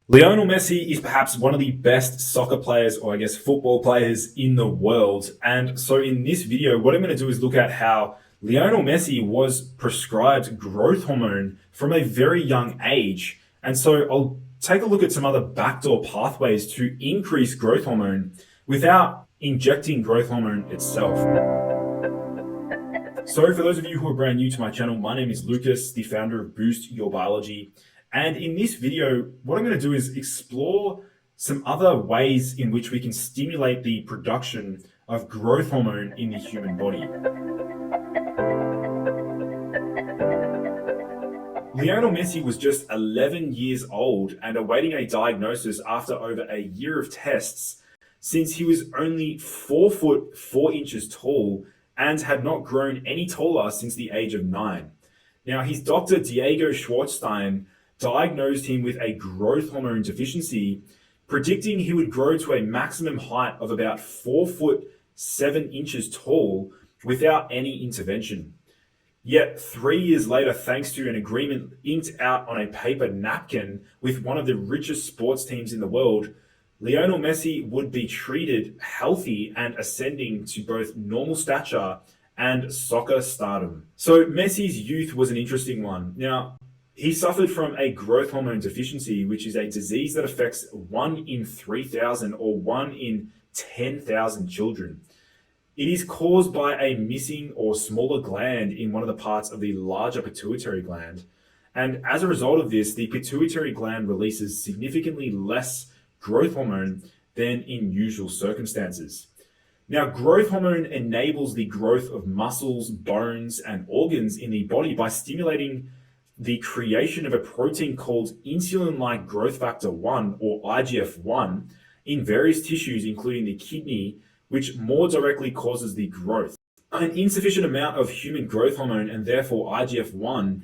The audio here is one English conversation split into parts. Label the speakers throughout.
Speaker 1: Lionel Messi is perhaps one of the best soccer players, or I guess football players in the world. And so in this video, what I'm going to do is look at how Lionel Messi was prescribed growth hormone from a very young age. And so I'll take a look at some other backdoor pathways to increase growth hormone without injecting growth hormone itself. So for those of you who are brand new to my channel, my name is Lucas, the founder of Boost Your Biology. And in this video, what I'm going to do is explore some other ways in which we can stimulate the production of growth hormone in the human body. Lionel Messi was just 11 years old and awaiting a diagnosis after over a year of tests, since he was only 4 foot 4 inches tall and had not grown any taller since the age of 9. Now, his doctor Diego Schwartzstein diagnosed him with a growth hormone deficiency, predicting he would grow to a maximum height of about 4 foot 7 inches tall without any intervention. Yet 3 years later, thanks to an agreement inked out on a paper napkin with one of the richest sports teams in the world, Lionel Messi would be treated healthy and ascending to both normal stature and soccer stardom. So Messi's youth was an interesting one. Now, he suffered from a growth hormone deficiency, which is a disease that affects 1 in 3,000 or 1 in 10,000 children. It is caused by a missing or smaller gland in one of the parts of the larger pituitary gland. And as a result of this, the pituitary gland releases significantly less growth hormone than in usual circumstances. Now, growth hormone enables the growth of muscles, bones, and organs in the body by stimulating the creation of a protein called insulin-like growth factor 1, or IGF-1, in various tissues, including the kidney, which more directly causes the growth. An insufficient amount of human growth hormone, and therefore IGF-1,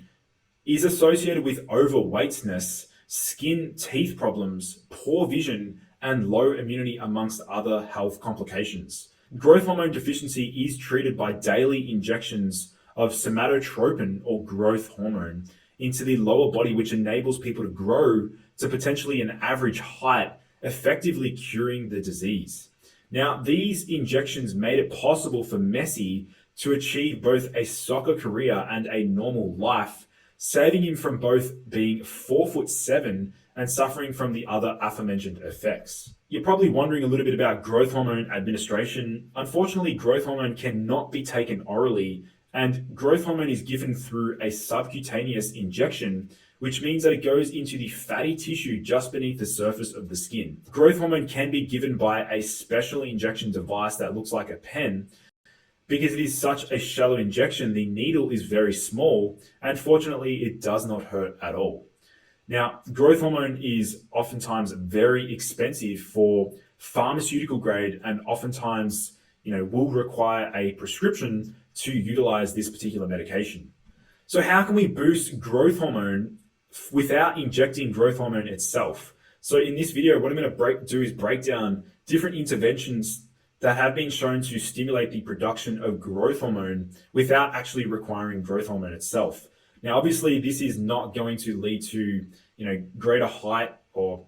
Speaker 1: is associated with overweightness, skin teeth problems, poor vision, and low immunity, amongst other health complications. Growth hormone deficiency is treated by daily injections of somatotropin, or growth hormone, into the lower body, which enables people to grow to potentially an average height, effectively curing the disease. Now, these injections made it possible for Messi to achieve both a soccer career and a normal life, saving him from both being 4 foot 7 and suffering from the other aforementioned effects. You're probably wondering a little bit about growth hormone administration. Unfortunately, growth hormone cannot be taken orally, and growth hormone is given through a subcutaneous injection, which means that it goes into the fatty tissue just beneath the surface of the skin. Growth hormone can be given by a special injection device that looks like a pen. Because it is such a shallow injection, the needle is very small, and fortunately, it does not hurt at all. Now, growth hormone is oftentimes very expensive for pharmaceutical grade, and oftentimes, will require a prescription to utilize this particular medication. So how can we boost growth hormone without injecting growth hormone itself? So in this video, what I'm going to break down different interventions that have been shown to stimulate the production of growth hormone without actually requiring growth hormone itself. Now, obviously, this is not going to lead to, greater height or,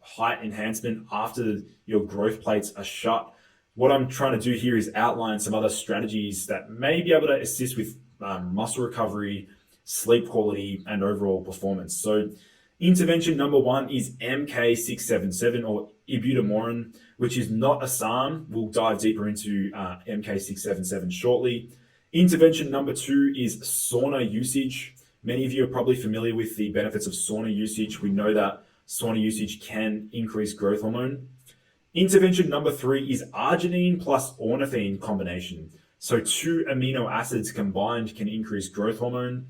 Speaker 1: height enhancement after your growth plates are shut. What I'm trying to do here is outline some other strategies that may be able to assist with muscle recovery, sleep quality, and overall performance. So intervention number 1 is MK677, or ibutamoren, which is not a SARM. We'll dive deeper into MK677 shortly. Intervention number 2 is sauna usage. Many of you are probably familiar with the benefits of sauna usage. We know that sauna usage can increase growth hormone. Intervention number 3 is arginine plus ornithine combination. So 2 amino acids combined can increase growth hormone.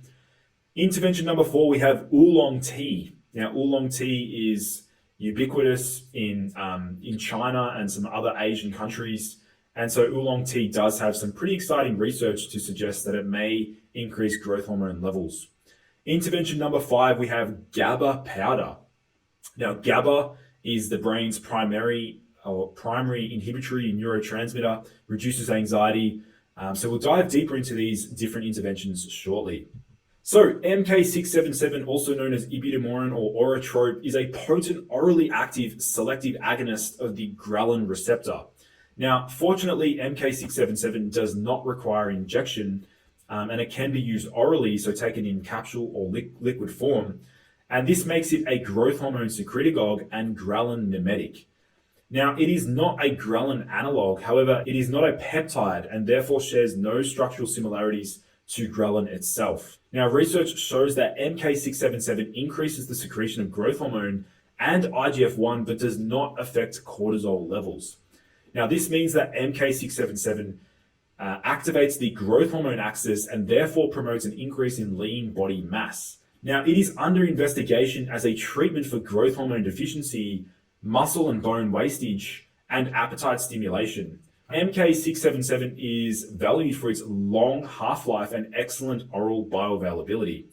Speaker 1: Intervention number 4, we have oolong tea. Now, oolong tea is ubiquitous in China and some other Asian countries. And so oolong tea does have some pretty exciting research to suggest that it may increase growth hormone levels. Intervention number 5, we have GABA powder. Now, GABA is the brain's primary inhibitory neurotransmitter, reduces anxiety. So we'll dive deeper into these different interventions shortly. So MK677, also known as ibutamoren or orotrope, is a potent orally active selective agonist of the ghrelin receptor. Now, fortunately, MK677 does not require injection, and it can be used orally, so taken in capsule or liquid form. And this makes it a growth hormone secretagogue and ghrelin mimetic. Now, it is not a ghrelin analog, however, it is not a peptide and therefore shares no structural similarities to ghrelin itself. Now, research shows that MK677 increases the secretion of growth hormone and IGF-1 but does not affect cortisol levels. Now, this means that MK677 activates the growth hormone axis and therefore promotes an increase in lean body mass. Now, it is under investigation as a treatment for growth hormone deficiency, muscle and bone wastage, and appetite stimulation. MK677 is valued for its long half-life and excellent oral bioavailability.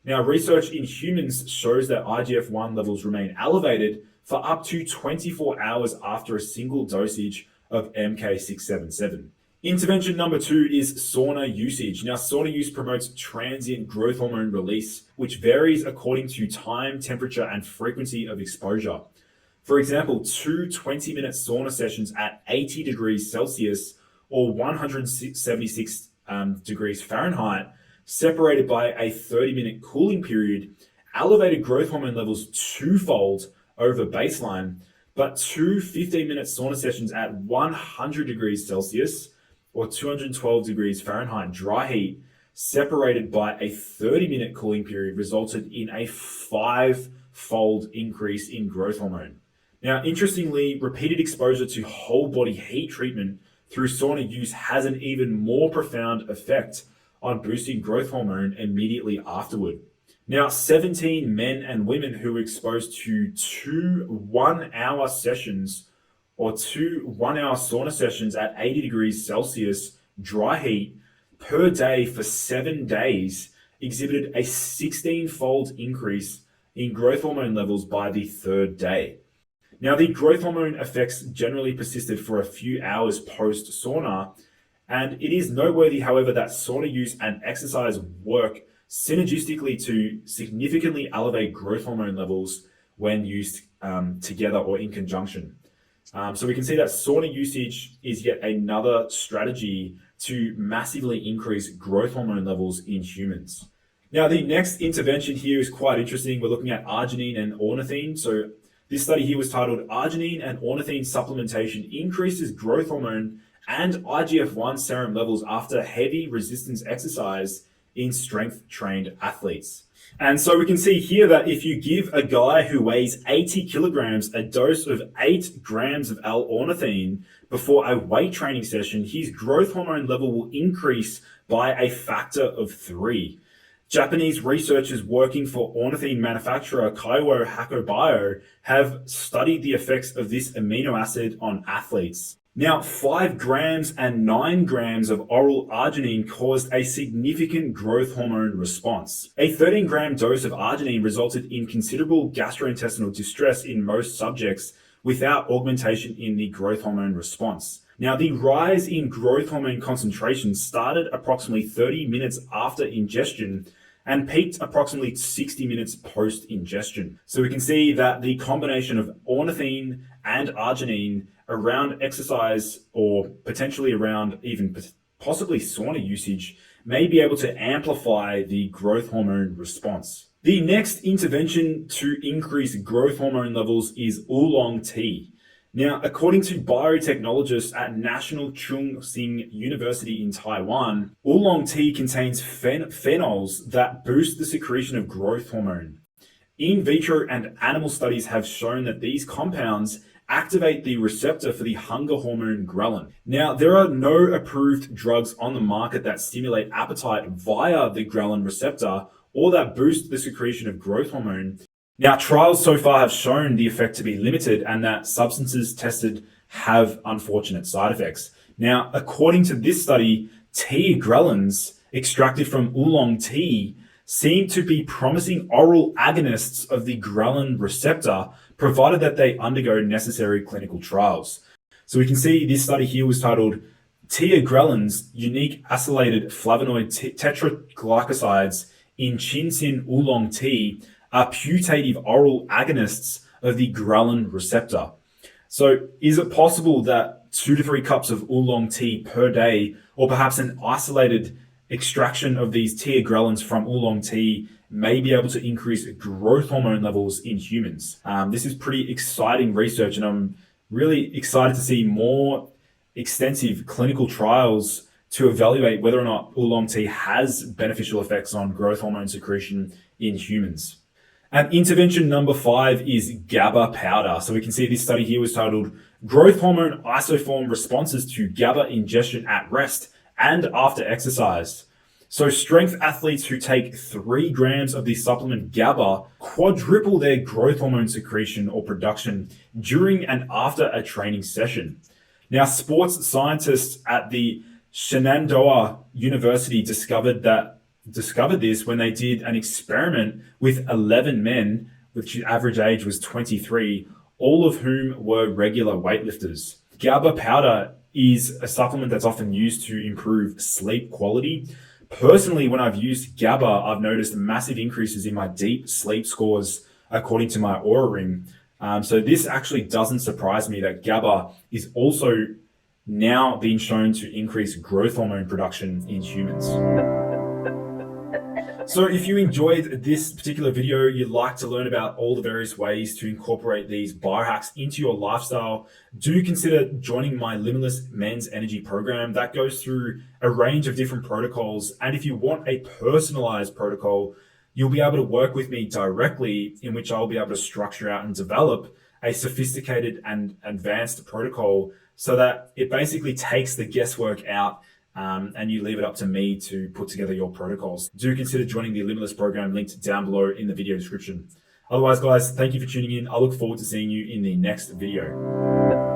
Speaker 1: Now, research in humans shows that IGF-1 levels remain elevated for up to 24 hours after a single dosage of MK677. Intervention number 2 is sauna usage. Now, sauna use promotes transient growth hormone release, which varies according to time, temperature, and frequency of exposure. For example, 2 20-minute sauna sessions at 80 degrees Celsius or 176 degrees Fahrenheit, separated by a 30-minute cooling period, elevated growth hormone levels twofold over baseline, but 2 15-minute sauna sessions at 100 degrees Celsius or 212 degrees Fahrenheit dry heat, separated by a 30-minute cooling period, resulted in a 5-fold increase in growth hormone. Now, interestingly, repeated exposure to whole body heat treatment through sauna use has an even more profound effect on boosting growth hormone immediately afterward. Now, 17 men and women who were exposed to 2 one-hour sessions or 2 one-hour sauna sessions at 80 degrees Celsius dry heat per day for 7 days exhibited a 16-fold increase in growth hormone levels by the 3rd day. Now, the growth hormone effects generally persisted for a few hours post-sauna, and it is noteworthy, however, that sauna use and exercise work synergistically to significantly elevate growth hormone levels when used together or in conjunction. So we can see that sauna usage is yet another strategy to massively increase growth hormone levels in humans. Now, the next intervention here is quite interesting. We're looking at arginine and ornithine. So this study here was titled Arginine and Ornithine Supplementation Increases Growth Hormone and IGF-1 Serum Levels After Heavy Resistance Exercise in Strength-Trained Athletes. And so we can see here that if you give a guy who weighs 80 kilograms a dose of 8 grams of L-ornithine before a weight training session, his growth hormone level will increase by a factor of 3. Japanese researchers working for ornithine manufacturer Kyowa Hakko Bio have studied the effects of this amino acid on athletes. Now, 5 grams and 9 grams of oral arginine caused a significant growth hormone response. A 13-gram dose of arginine resulted in considerable gastrointestinal distress in most subjects without augmentation in the growth hormone response. Now, the rise in growth hormone concentration started approximately 30 minutes after ingestion and peaked approximately 60 minutes post-ingestion. So we can see that the combination of ornithine and arginine around exercise or potentially around even possibly sauna usage may be able to amplify the growth hormone response. The next intervention to increase growth hormone levels is oolong tea. Now, according to biotechnologists at National Chung Sing University in Taiwan, oolong tea contains phenols that boost the secretion of growth hormone. In vitro and animal studies have shown that these compounds activate the receptor for the hunger hormone ghrelin. Now, there are no approved drugs on the market that stimulate appetite via the ghrelin receptor or that boost the secretion of growth hormone. Now, trials so far have shown the effect to be limited and that substances tested have unfortunate side effects. Now, according to this study, tea ghrelins extracted from oolong tea seem to be promising oral agonists of the ghrelin receptor, provided that they undergo necessary clinical trials. So we can see this study here was titled Tiagrelins, Unique Acylated Flavonoid Tetraglycosides in Chinsin oolong tea are putative oral agonists of the ghrelin receptor. So is it possible that 2 to 3 cups of oolong tea per day, or perhaps an isolated extraction of these teoghrelinins from oolong tea, may be able to increase growth hormone levels in humans? This is pretty exciting research, and I'm really excited to see more extensive clinical trials to evaluate whether or not oolong tea has beneficial effects on growth hormone secretion in humans. And intervention number 5 is GABA powder. So we can see this study here was titled Growth Hormone Isoform Responses to GABA Ingestion at Rest and After Exercise. So strength athletes who take 3 grams of the supplement GABA quadruple their growth hormone secretion or production during and after a training session. Now, sports scientists at the Shenandoah University discovered this when they did an experiment with 11 men, which average age was 23, all of whom were regular weightlifters. GABA powder is a supplement that's often used to improve sleep quality. Personally, when I've used GABA, I've noticed massive increases in my deep sleep scores according to my Oura Ring. So this actually doesn't surprise me that GABA is also now being shown to increase growth hormone production in humans. So if you enjoyed this particular video, you'd like to learn about all the various ways to incorporate these biohacks into your lifestyle, do consider joining my Limitless Men's Energy program. That goes through a range of different protocols. And if you want a personalized protocol, you'll be able to work with me directly, in which I'll be able to structure out and develop a sophisticated and advanced protocol so that it basically takes the guesswork out, and you leave it up to me to put together your protocols. Do consider joining the Limitless program linked down below in the video description. Otherwise, guys, thank you for tuning in. I look forward to seeing you in the next video.